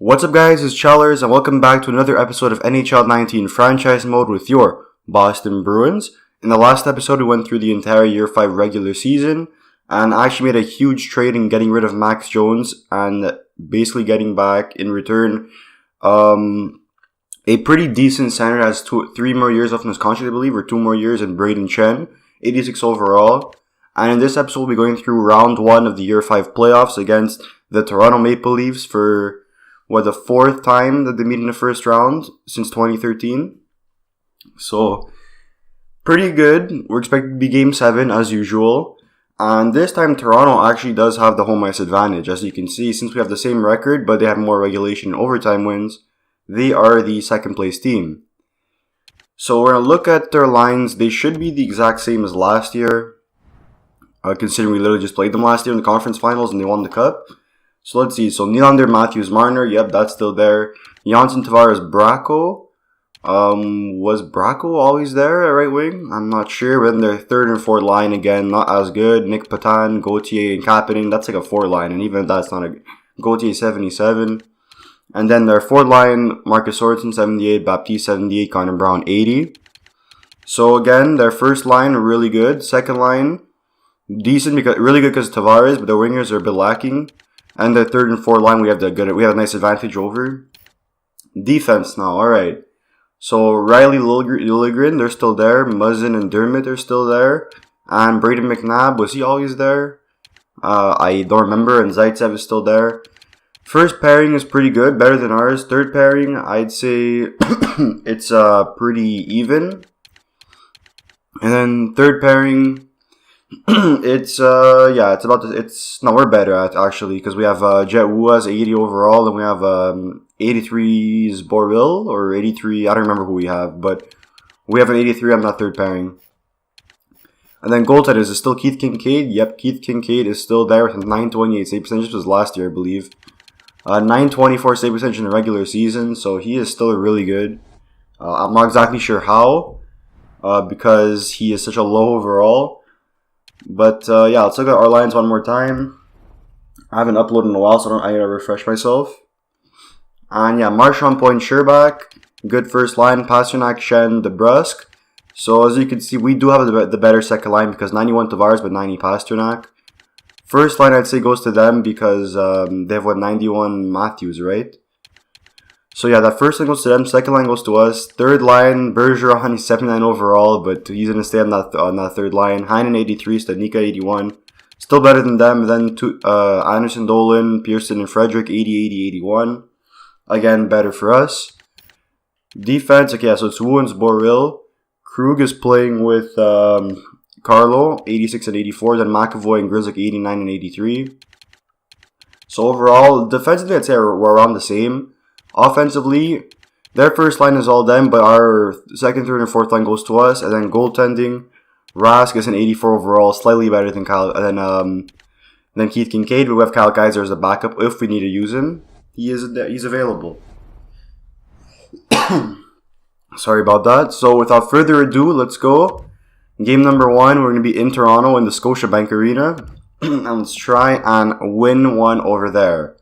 What's up guys, it's Chellers and welcome back to another episode of NHL 19 Franchise Mode with your Boston Bruins. In the last episode we went through the entire Year 5 regular season and I actually made a huge trade in getting rid of Max Jones and basically getting back in return a pretty decent center that has 3 more years left in his contract, I believe, or 2 more years, in Braden Chen, 86 overall. And in this episode we'll be going through round 1 of the Year 5 playoffs against the Toronto Maple Leafs for the 4th time that they meet in the first round since 2013. So, pretty good. We're expected to be Game 7 as usual. And this time Toronto actually does have the home ice advantage. As you can see, since we have the same record, but they have more regulation and overtime wins, they are the second place team. So we're going to look at their lines. They should be the exact same as last year. Considering we literally just played them last year in the conference finals and they won the cup. So let's see. So Nylander, Matthews, Marner. Yep, that's still there. Janssen, Tavares, Bracco. Was Bracco always there at right wing? I'm not sure. But then their third and fourth line again, not as good. Nick Patan, Gauthier, and Kapanen. That's like a 4 line. And even that's not a... Gauthier 77. And then their fourth line, Marcus Sorensen 78, Baptiste 78, Connor Brown 80. So again, their first line really good. Second line, decent, really good because Tavares, but the wingers are a bit lacking. And the third and fourth line, we have a nice advantage over. Defense now, alright. So Riley Liljegren, they're still there. Muzzin and Dermott are still there. And Braden McNabb, was he always there? I don't remember. And Zaitsev is still there. First pairing is pretty good, better than ours. Third pairing, I'd say it's pretty even. And then third pairing, it's we're better at actually, because we have Jet Wu has 80 overall, and we have 83's Borville, or 83, I don't remember who we have, but we have an 83 on that third pairing. And then goaltenders is still Keith Kincaid. Yep, Keith Kincaid is still there with a 928 save percentage. This was last year, I believe. 924 save percentage in the regular season, so he is still really good. I'm not exactly sure how, because he is such a low overall. But let's look at our lines one more time. I haven't uploaded in a while, so I gotta refresh myself. And yeah, Marchand, Point, Sherbak. Good first line. Pasternak, Shen, DeBrusque. So as you can see, we do have the better second line because 91 Tavares, but 90 Pasternak. First line, I'd say, goes to them because they have 91 Matthews, right? So yeah, that first line goes to them. Second line goes to us. Third line, Bergeron, he's 79 overall, but he's gonna stay on that third line. Heinen 83, Stanika 81, still better than them. Then Anderson, Dolan, Pearson, and Frederick 80, 80, 81. Again, better for us. Defense, okay, so it's Woons, Boril. Krug is playing with Carlo 86 and 84. Then McAvoy and Grzelcyk 89 and 83. So overall, defensively, I'd say we're around the same. Offensively, their first line is all them, but our second, third, and fourth line goes to us. And then goaltending, Rask is an 84 overall, slightly better than than Keith Kincaid. But we have Kyle Kaiser as a backup if we need to use him. He's available. Sorry about that. So without further ado, let's go. Game number 1, we're going to be in Toronto in the Scotiabank Arena. And let's try and win one over there.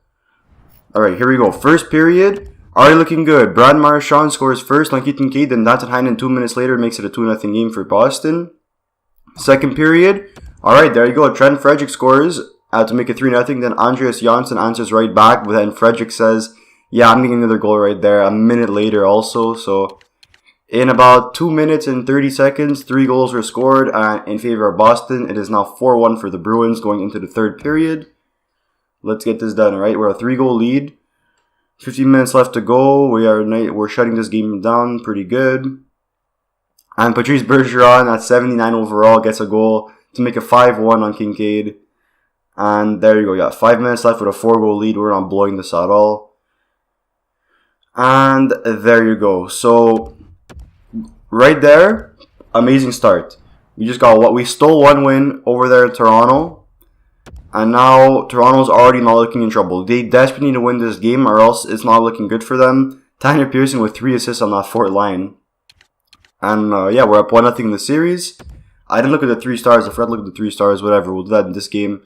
Alright, here we go. First period, already looking good. Brad Marchand scores first on Keith Kincaid, then Danton Heinen 2 minutes later makes it a 2-0 game for Boston. Second period, alright, there you go. Trent Frederick scores to make it 3-0. Then Andreas Janssen answers right back, but then Frederick says, yeah, I'm getting another goal right there. A minute later also, so in about 2 minutes and 30 seconds, 3 goals were scored in favor of Boston. It is now 4-1 for the Bruins going into the third period. Let's get this done, alright? We're a 3-goal lead. 15 minutes left to go. We're shutting this game down pretty good. And Patrice Bergeron at 79 overall gets a goal to make it 5-1 on Kincaid. And there you go. Yeah, 5 minutes left with a 4-goal lead. We're not blowing this at all. And there you go. So, right there, amazing start. We stole 1 win over there in Toronto. And now Toronto's already not looking in trouble. They desperately need to win this game or else it's not looking good for them. Tanner Pearson with 3 assists on that fourth line. And we're up 1-0 in the series. I didn't look at the 3 stars. I forgot to look at the 3 stars, whatever. We'll do that in this game.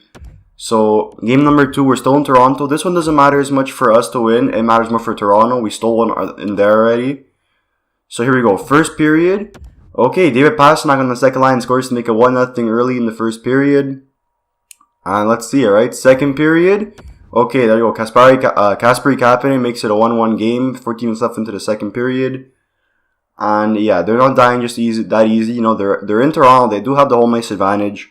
So, game number 2, we're still in Toronto. This one doesn't matter as much for us to win. It matters more for Toronto. We stole one in there already. So, here we go. First period. Okay, David Pastrnak on the second line scores to make it 1-0 early in the first period. And let's see, alright. Second period. Okay, there you go. Kasperi Kapanen makes it a 1-1 game. 14 minutes left into the second period. And yeah, they're not dying just that easy. You know, they're in Toronto. They do have the home ice advantage.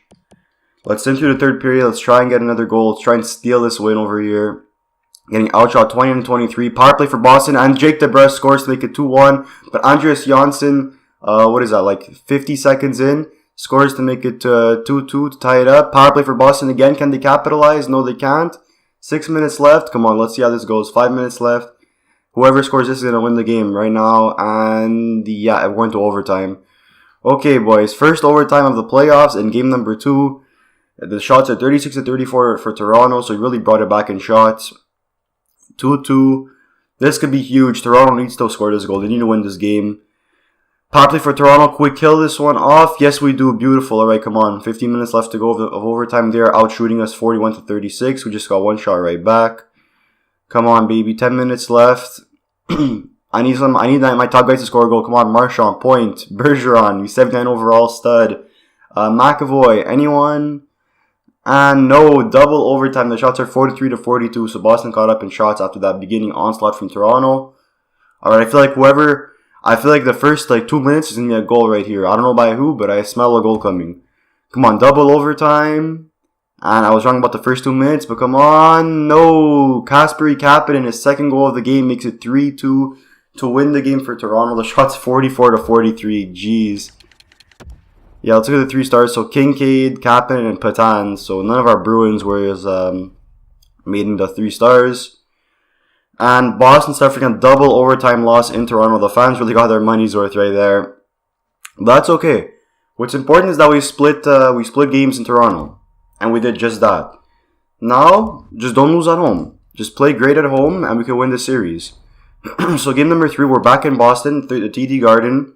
Let's into the third period. Let's try and get another goal. Let's try and steal this win over here. Getting outshot 20-23. Power play for Boston. And Jake DeBrusk scores to make it 2-1. But Andreas Johnsson, what is that, like 50 seconds in, scores to make it 2-2 to tie it up. Power play for Boston again. Can they capitalize? No, they can't. 6 minutes left. Come on, let's see how this goes. 5 minutes left. Whoever scores this is going to win the game right now. And yeah, we're going to overtime. Okay, boys. First overtime of the playoffs in game number 2. The shots are 36-34 for Toronto, so he really brought it back in shots. 2-2. This could be huge. Toronto needs to score this goal. They need to win this game. Power play for Toronto. Quick kill this one off. Yes, we do. Beautiful. All right, come on. 15 minutes left to go of overtime. They're out shooting us 41-36. We just got one shot right back. Come on, baby. 10 minutes left. I need my top guys to score a goal. Come on, Marchand, Point, Bergeron. He's 79 overall stud. McAvoy. Anyone? And no, double overtime. The shots are 43-42. So Boston caught up in shots after that beginning onslaught from Toronto. All right, I feel like the first 2 minutes is going to be a goal right here. I don't know by who, but I smell a goal coming. Come on, double overtime. And I was wrong about the first 2 minutes, but come on. No. Kasperi Kapanen, his second goal of the game, makes it 3-2 to win the game for Toronto. The shot's 44-43. Jeez. Yeah, let's look at the 3 stars. So Kincaid, Kapanen, and Patan. So none of our Bruins were made into 3 stars. And Boston suffering a double overtime loss in Toronto. The fans really got their money's worth right there. That's okay. What's important is that we split games in Toronto. And we did just that. Now, just don't lose at home. Just play great at home and we can win the series. So game number 3, we're back in Boston, the TD Garden.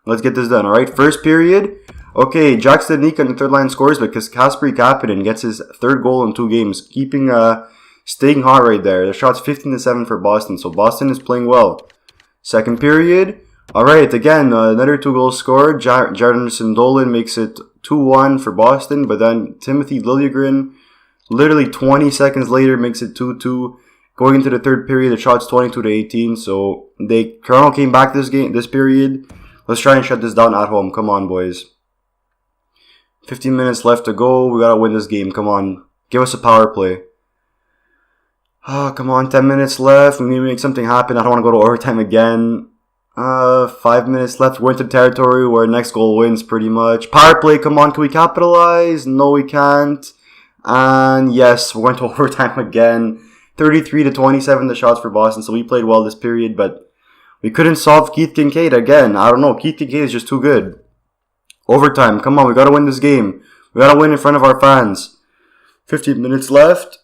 Let's get this done, alright? First period. Okay, Jack Studnicka on the third line scores because Kasperi Kapanen gets his 3rd goal in 2 games. Staying hot right there. The shot's 15-7 for Boston. So Boston is playing well. Second period. Alright, again, another 2 goals scored. Jarnson Dolan makes it 2-1 for Boston. But then Timothy Liljegren, literally 20 seconds later, makes it 2-2. Going into the third period, the shot's 22-18. So Toronto came back this period. Let's try and shut this down at home. Come on, boys. 15 minutes left to go. We gotta win this game. Come on. Give us a power play. Oh, come on. 10 minutes left. We need to make something happen. I don't want to go to overtime again. 5 minutes left. We're into territory where next goal wins pretty much. Power play. Come on. Can we capitalize? No, we can't. And yes, we're going to overtime again. 33-27 the shots for Boston. So we played well this period, but we couldn't solve Keith Kincaid again. I don't know. Keith Kincaid is just too good. Overtime. Come on. We got to win this game. We got to win in front of our fans. 15 minutes left.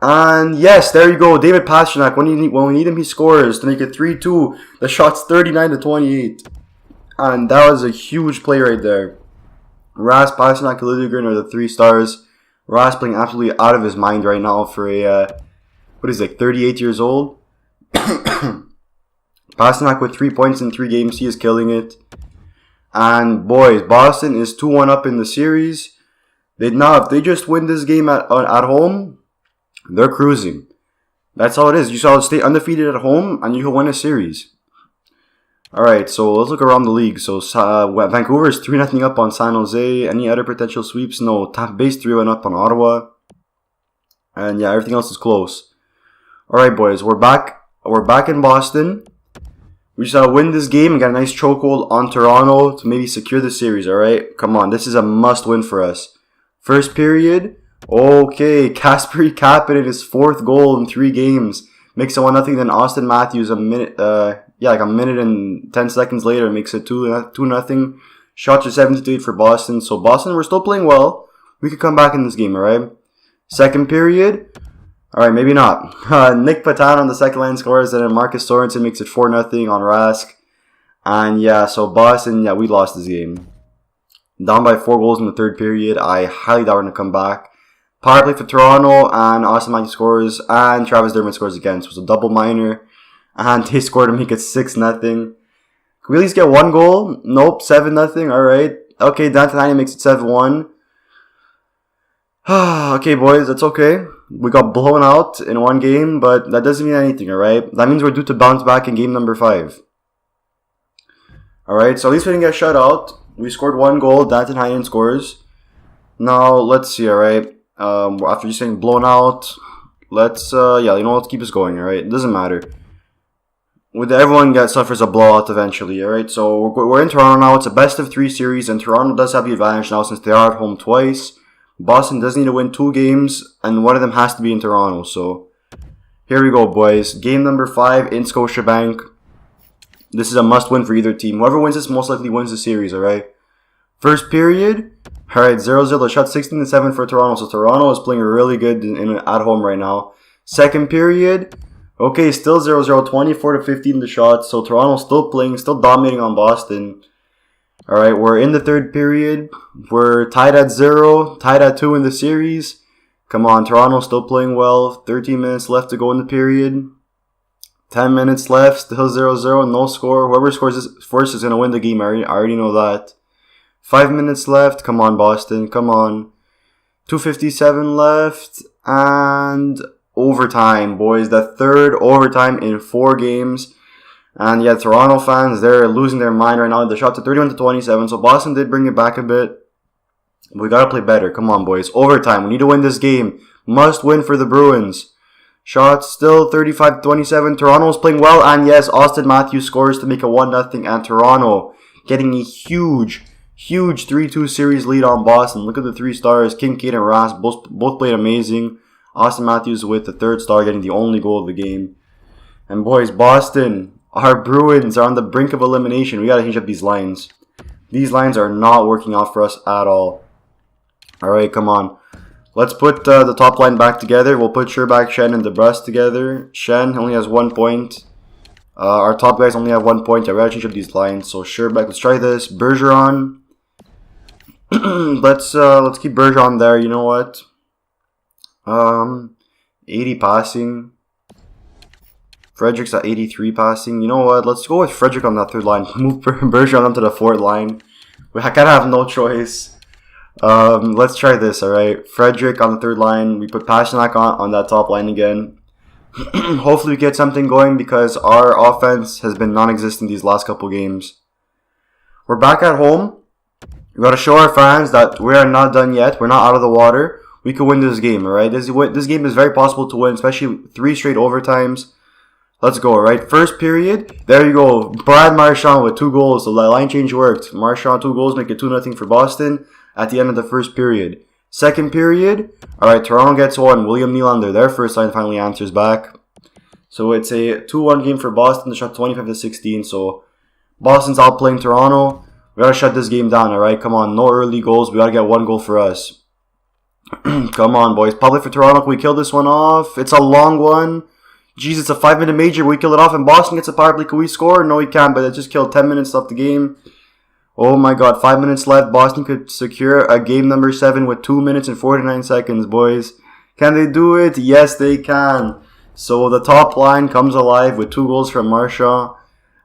And yes, there you go. David Pastrnak. When we need him, he scores to make it 3-2. The shot's 39-28. And that was a huge play right there. Rask, Pastrnak, and Liljegren are the 3 stars. Rask playing absolutely out of his mind right now for a, 38 years old. Pastrnak with 3 points in 3 games. He is killing it. And boys, Boston is 2-1 up in the series. If they just win this game at home, they're cruising. That's how it is. You saw stay undefeated at home and you can win a series. Alright, so let's look around the league. So Vancouver is 3-0 up on San Jose. Any other potential sweeps? No. Tampa Bay's 3-1 up on Ottawa. And yeah, everything else is close. Alright, boys, we're back in Boston. We just gotta win this game and get a nice chokehold on Toronto to maybe secure the series, alright? Come on, this is a must-win for us. First period. Okay, Kasperi Kapanen, his 4th goal in 3 games. Makes it 1-0. Then Austin Matthews, a minute and 10 seconds later, makes it 2-0. Shots are 7-8 for Boston. So Boston, we're still playing well. We could come back in this game, alright? Second period. Alright, maybe not. Nick Patan on the second line scores, and then Marcus Sorensen makes it 4-0 on Rask. And yeah, so Boston, we lost this game. Down by 4 goals in the third period. I highly doubt we're going to come back. Power play for Toronto, and Austin Matthews scores, and Travis Dermott scores again. So it was a double minor, and they scored to make it 6-0. Can we at least get one goal? Nope, 7-0. Alright. Okay, D'Antoni makes it 7-1. Okay, boys, that's okay. We got blown out in one game, but that doesn't mean anything, alright? That means we're due to bounce back in game number 5. Alright, so at least we didn't get shut out. We scored one goal, D'Antoni scores. Now, let's see, alright? After you saying blown out, let's, let's keep this going, alright? It doesn't matter. Everyone suffers a blowout eventually, alright? So, we're in Toronto now. It's a best-of-3 series, and Toronto does have the advantage now since they are at home twice. Boston does need to win 2 games, and one of them has to be in Toronto. So, here we go, boys. Game number 5 in Scotiabank. This is a must-win for either team. Whoever wins this most likely wins the series, alright? First period. Alright, 0-0. The shot 16-7 for Toronto. So, Toronto is playing really good at home right now. Second period. Okay, still 0-0. 24-15 the shot. So, Toronto's still playing, still dominating on Boston. Alright, we're in the third period. We're tied at 0, tied at 2 in the series. Come on, Toronto's still playing well. 13 minutes left to go in the period. 10 minutes left, still 0-0, no score. Whoever scores this first is going to win the game. I already know that. 5 minutes left. Come on, Boston. Come on. 2:57 left. And overtime, boys. The third overtime in 4 games. And yeah, Toronto fans, they're losing their mind right now. They shot to 31-27, so Boston did bring it back a bit. We gotta play better. Come on, boys. Overtime. We need to win this game. Must win for the Bruins. Shots still 35-27. Toronto's playing well, and yes, Austin Matthews scores to make it 1-0, and Toronto getting a huge 3-2 series lead on Boston. Look at the 3 stars. Kincaid and Rass both played amazing. Austin Matthews with the 3rd star getting the only goal of the game. And boys, Boston, our Bruins are on the brink of elimination. We gotta change up these lines. These lines are not working out for us at all. Alright, come on. Let's put the top line back together. We'll put Sherbak, Shen, and DeBrus together. Shen only has 1 point. Our top guys only have 1 point. I gotta change up these lines. So Sherbak, let's try this. Bergeron. let's keep Bergeron there. You know what? 80 passing. Frederick's at 83 passing. You know what? Let's go with Frederick on that 3rd line. Move Bergeron onto the 4th line. I kind of have no choice. Let's try this, alright? Frederick on the 3rd line. We put Pasternak on that top line again. Hopefully we get something going because our offense has been non-existent these last couple games. We're back at home. We gotta show our fans that we are not done yet. We're not out of the water. We can win this game, alright? This game is very possible to win, especially 3 straight overtimes. Let's go, alright? First period, there you go. Brad Marchand with 2 goals, so the line change worked. Marchand 2 goals, make it 2-0 for Boston at the end of the first period. Second period, alright, Toronto gets 1. William Nylander, their first line finally answers back. So it's a 2-1 game for Boston. They shot 25-16, so Boston's outplaying Toronto. We gotta shut this game down, alright? Come on, no early goals. We gotta get 1 goal for us. Come on, boys. Public for Toronto, can we kill this one off? It's a long one. Jeez, it's a 5-minute major. We kill it off and Boston gets a power play. Can we score? No, we can't, but it just killed 10 minutes left the game. Oh my god, 5 minutes left. Boston could secure a game number 7 with 2 minutes and 49 seconds, boys. Can they do it? Yes, they can. So the top line comes alive with 2 goals from Marchand.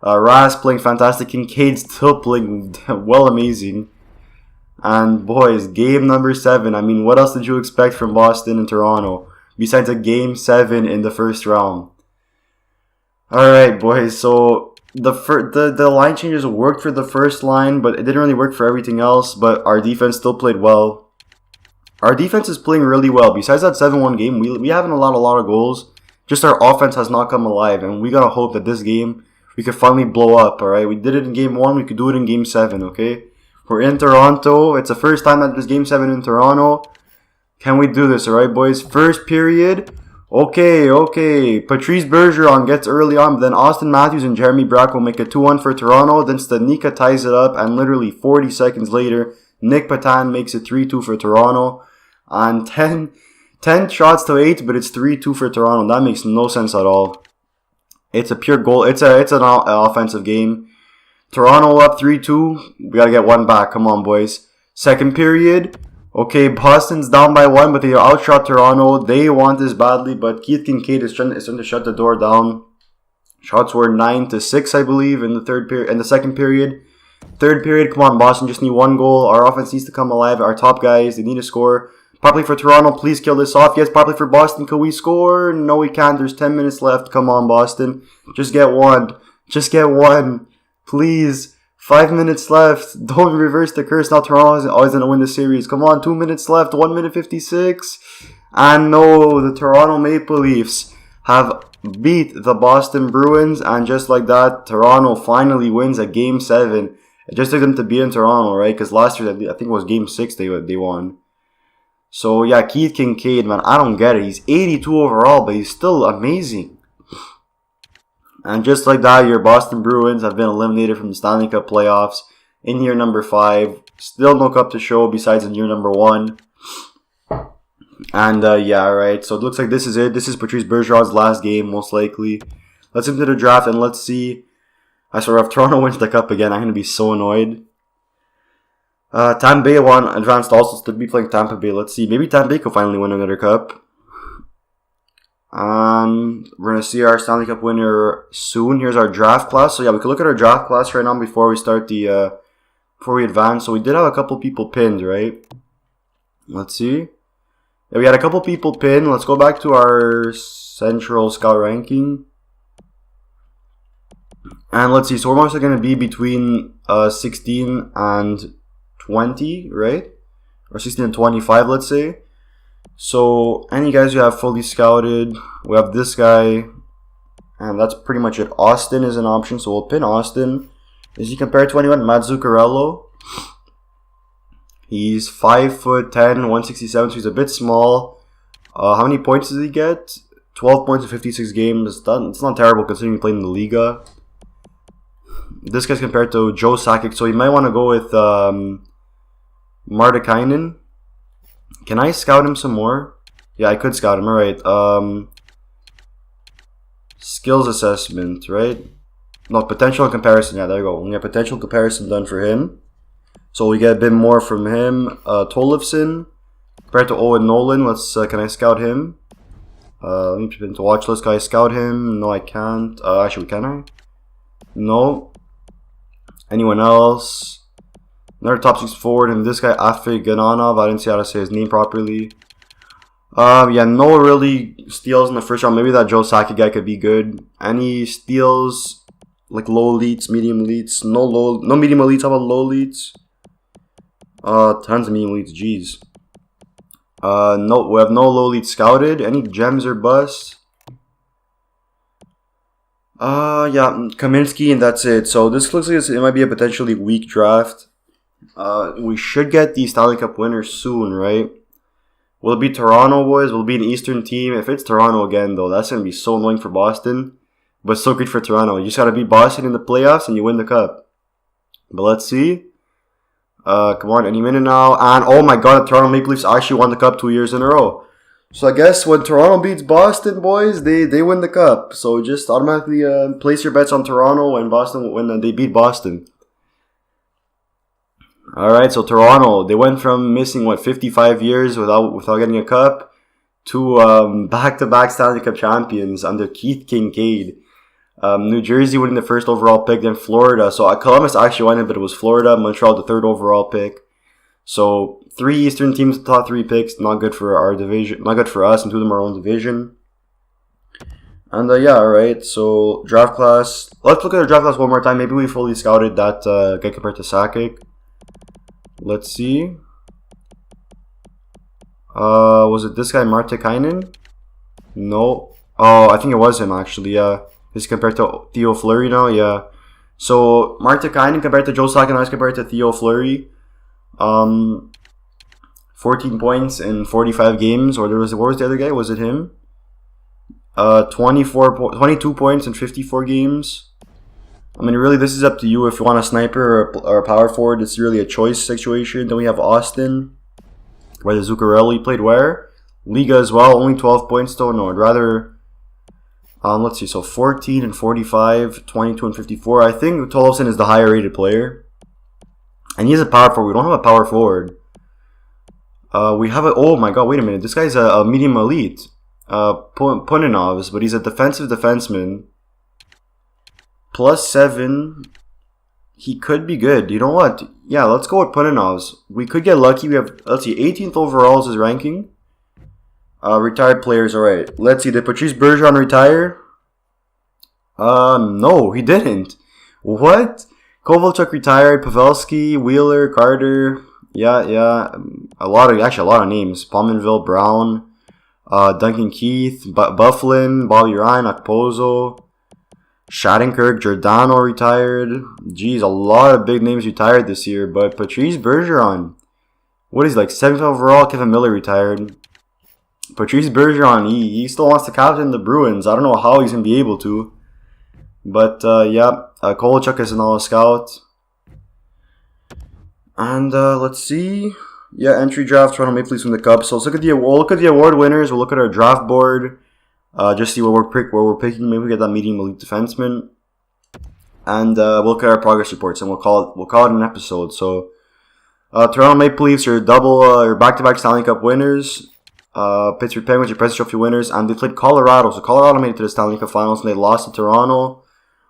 Rass playing fantastic. Kincaid still playing well amazing. And boys, game number 7. I mean, what else did you expect from Boston and Toronto? Besides a game 7 in the first round. Alright, boys. So the line changes worked for the first line, but it didn't really work for everything else. But our defense still played well. Our defense is playing really well. Besides that 7-1 game, we haven't allowed a lot of goals. Just our offense has not come alive. And we gotta hope that this game, we could finally blow up, alright? We did it in game 1. We could do it in game 7, okay? We're in Toronto. It's the first time that there's game 7 in Toronto. Can we do this, alright, boys? First period. Okay. Patrice Bergeron gets early on, but then Austin Matthews and Jeremy Bracco make it 2-1 for Toronto. Then Stanika ties it up, and literally 40 seconds later, Nick Patan makes it 3-2 for Toronto. And 10 shots to 8, but it's 3-2 for Toronto. That makes no sense at all. It's a pure goal. It's an offensive game. Toronto up 3-2. We gotta get 1 back. Come on, boys. Second period. Okay, Boston's down by 1, but they outshot Toronto. They want this badly, but Keith Kincaid is trying to shut the door down. Shots were 9-6, I believe, in the second period. Third period, come on, Boston, just need 1 goal. Our offense needs to come alive. Our top guys, they need to score. Probably for Toronto, please kill this off. Yes, probably for Boston, can we score? No, we can't. There's 10 minutes left. Come on, Boston. Just get 1. Just get 1. Please. 5 minutes left. Don't reverse the curse. Now Toronto is always going to win the series. Come on, 2 minutes left. 1 minute 56. And no, the Toronto Maple Leafs have beat the Boston Bruins. And just like that, Toronto finally wins a Game 7. It just took them to be in Toronto, right? Because last year, I think it was Game 6 they won. So yeah, Keith Kincaid, man, I don't get it. He's 82 overall, but he's still amazing. And just like that, your Boston Bruins have been eliminated from the Stanley Cup playoffs in year number 5. Still no cup to show besides in year number 1. And yeah, right. So it looks like this is it. This is Patrice Bergeron's last game, most likely. Let's into the draft and let's see. I swear, if Toronto wins the cup again, I'm going to be so annoyed. Tampa Bay won advanced also to be playing Tampa Bay. Let's see. Maybe Tampa Bay could finally win another cup. We're going to see our Stanley Cup winner soon. Here's our draft class. So yeah, we can look at our draft class right now before we start before we advance. So we did have a couple people pinned, right? Let's see. Yeah, we had a couple people pinned. Let's go back to our Central Scout ranking. And let's see. So we're mostly going to be between 16 and 20, right? Or 16 and 25, let's say. So, any guys you have fully scouted, we have this guy, and that's pretty much it. Austin is an option, so we'll pin Austin. Is he compared to anyone? Matt Zuccarello. He's 5'10", 167, so he's a bit small. How many points does he get? 12 points in 56 games. It's not terrible considering he played in the Liga. This guy's compared to Joe Sakic, so you might want to go with Martikainen. Can I scout him some more? Yeah, I could scout him. Alright. Skills assessment, right? No, potential comparison. Yeah, there you go. We got potential comparison done for him. So we get a bit more from him. Tollefson. Compared to Owen Nolan. Can I scout him? Let me put into watch list. Can I scout him? No, I can't. Actually, can I? No. Anyone else? Another top 6 forward, and this guy Afe Gananov. I didn't see how to say his name properly. Yeah, no really steals in the first round. Maybe that Joe Sakic guy could be good. Any steals, like low elites, medium elites? No medium elites. How about low elites? Tons of medium elites. Jeez. No, we have no low elites scouted. Any gems or busts? Yeah, Kaminsky, and that's it. So this looks like it might be a potentially weak draft. We should get the Stanley Cup winner soon, right? Will it be Toronto, boys? Will it be an Eastern team? If it's Toronto again, though, that's going to be so annoying for Boston. But so great for Toronto. You just got to beat Boston in the playoffs and you win the cup. But let's see. Come on, any minute now. And oh my god, the Toronto Maple Leafs actually won the cup 2 years in a row. So I guess when Toronto beats Boston, boys, they win the cup. So just automatically place your bets on Toronto when they beat Boston. Alright, so Toronto, they went from missing, 55 years without getting a cup to back-to-back Stanley Cup champions under Keith Kincaid. New Jersey winning the first overall pick, then Florida. So Columbus actually won it, but it was Florida. Montreal, the third overall pick. So 3 Eastern teams, top 3 picks. Not good for our division. Not good for us, and 2 of them our own division. And yeah, alright. So draft class. Let's look at the draft class one more time. Maybe we fully scouted that guy compared to Sakic. Let's see. Was it this guy, Martikainen? No. Oh, I think it was him actually. Yeah, he's compared to Theo Fleury now. Yeah. So Martikainen compared to Joe Sakic, and compared to Theo Fleury. 14 points in 45 games. Or what was the other guy? Was it him? 22 points in 54 games. I mean, really, this is up to you. If you want a sniper or a power forward, it's really a choice situation. Then we have Austin, where the Zuccarello, he played where? Liga as well, only 12 points though. No, I'd rather, let's see, so 14 and 45, 22 and 54. I think Tollefson is the higher rated player. And he's a power forward. We don't have a power forward. We have a, oh my god, wait a minute. This guy's a medium elite. Puninovs, but he's a defensive defenseman. +7. He could be good. You know what? Yeah, let's go with Puninovs. We could get lucky. We have, let's see, 18th overall is his ranking. Retired players, alright. Let's see, did Patrice Bergeron retire? No, he didn't. What? Kovalchuk retired, Pavelski, Wheeler, Carter. Yeah. A lot of names. Pominville, Brown, Duncan Keith, Bufflin, Bobby Ryan, Okposo, Shattenkirk, Giordano retired. Jeez, a lot of big names retired this year. But Patrice Bergeron, what is he, like 7th overall? Kevin Miller retired. Patrice Bergeron, he still wants to captain the Bruins. I don't know how he's going to be able to. But, yeah, Kovalchuk is now a scout. And, let's see. Yeah, entry draft, Toronto Maple Leafs win the Cup. So let's we'll look at the award winners. We'll look at our draft board. Just see where we're picking. Maybe we get that medium elite defenseman. And, we'll look at our progress reports. And we'll call it an episode. So, Toronto Maple Leafs are back-to-back Stanley Cup winners. Pittsburgh Penguins are President's Trophy winners. And they played Colorado. So Colorado made it to the Stanley Cup Finals. And they lost to Toronto.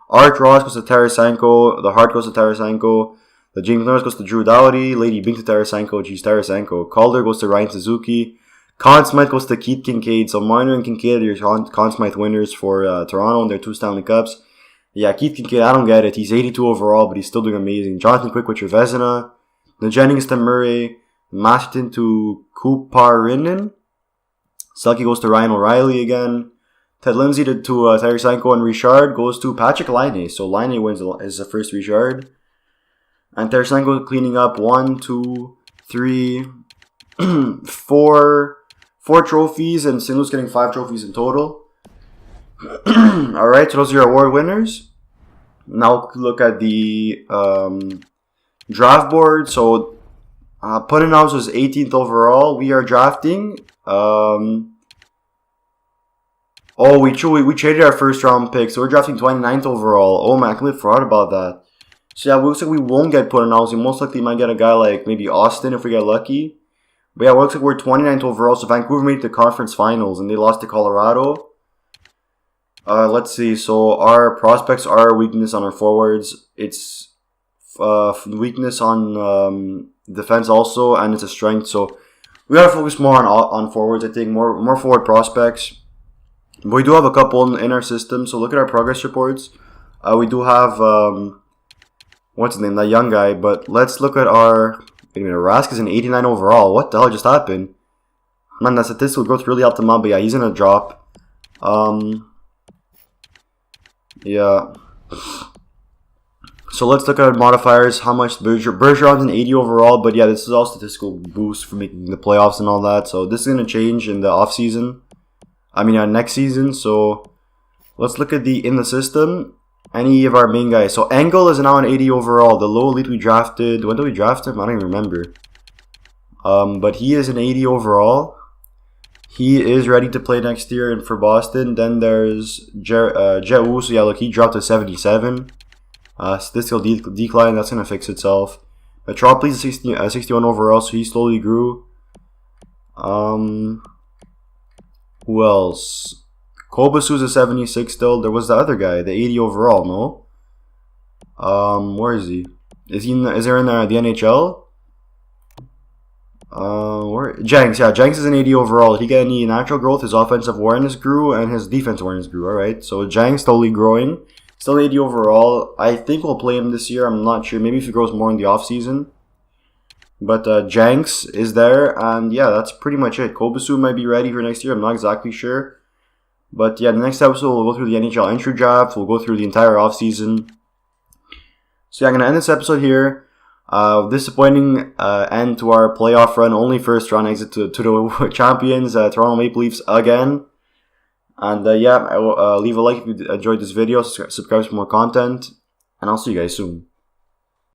Art Ross goes to Tarasenko. The Hart goes to Tarasenko. The James Norris goes to Drew Doughty. Lady Bing to Tarasenko. Geez, Tarasenko. Calder goes to Ryan Suzuki. Conn Smythe goes to Keith Kincaid. So Marner and Kincaid are your Conn Smythe winners for Toronto and their 2 Stanley Cups. Yeah, Keith Kincaid, I don't get it. He's 82 overall, but he's still doing amazing. Jonathan Quick with your Vezina. The Jennings to Murray. Masterton to Kuparinen. Selke goes to Ryan O'Reilly again. Ted Lindsay to Tarasenko, and Richard goes to Patrick Laine. So Laine wins his first Richard. And Tarasenko cleaning up 1, 2, 3, 4 trophies, and St. Louis getting 5 trophies in total. Alright, so those are your award winners. Now look at the draft board. So Puninovs was 18th overall. We are drafting. We traded our first round pick, so we're drafting 29th overall. Oh man, I completely forgot about that. So yeah, it looks like we won't get Puninovs. We most likely might get a guy like maybe Austin if we get lucky. But yeah, it looks like we're 29th overall. So Vancouver made it to conference finals and they lost to Colorado. Let's see. So our prospects are weakness on our forwards. It's weakness on defense also, and it's a strength. So we gotta focus more on forwards. I think more forward prospects. But we do have a couple in our system. So look at our progress reports. We do have what's his name? That young guy. But let's look at our. Wait a minute. Rask is an 89 overall. What the hell just happened? Man, that statistical growth really helped him out. But yeah, he's gonna drop. Yeah. So let's look at modifiers. How much Bergeron's an 80 overall, but yeah, this is all statistical boost for making the playoffs and all that. So this is gonna change in the off season. I mean, next season. So let's look at in the system. Any of our main guys. So Engel is now an 80 overall. The low elite we drafted. When did we draft him? I don't even remember. But he is an 80 overall. He is ready to play next year and for Boston. Then there's Jehu. So yeah, look, he dropped to 77. Statistical decline. That's gonna fix itself. Metropolis is 61 overall, so he slowly grew. Who else? Kobasu's a 76 still. There was the other guy, the 80 overall. No. Where is he? Is there in the NHL? Where? Jenks, yeah, Jenks is an 80 overall. Did he get any natural growth? His offensive awareness grew and his defense awareness grew. Alright, so Jenks totally growing. Still 80 overall. I think we'll play him this year. I'm not sure. Maybe if he grows more in the offseason. But Jenks is there. And yeah, that's pretty much it. Kobasu might be ready for next year. I'm not exactly sure. But yeah, the next episode we'll go through the NHL entry draft. We'll go through the entire offseason. So yeah, I'm going to end this episode here. Disappointing end to our playoff run. Only first round exit to the champions, Toronto Maple Leafs again. And yeah, leave a like if you enjoyed this video. Subscribe for more content. And I'll see you guys soon.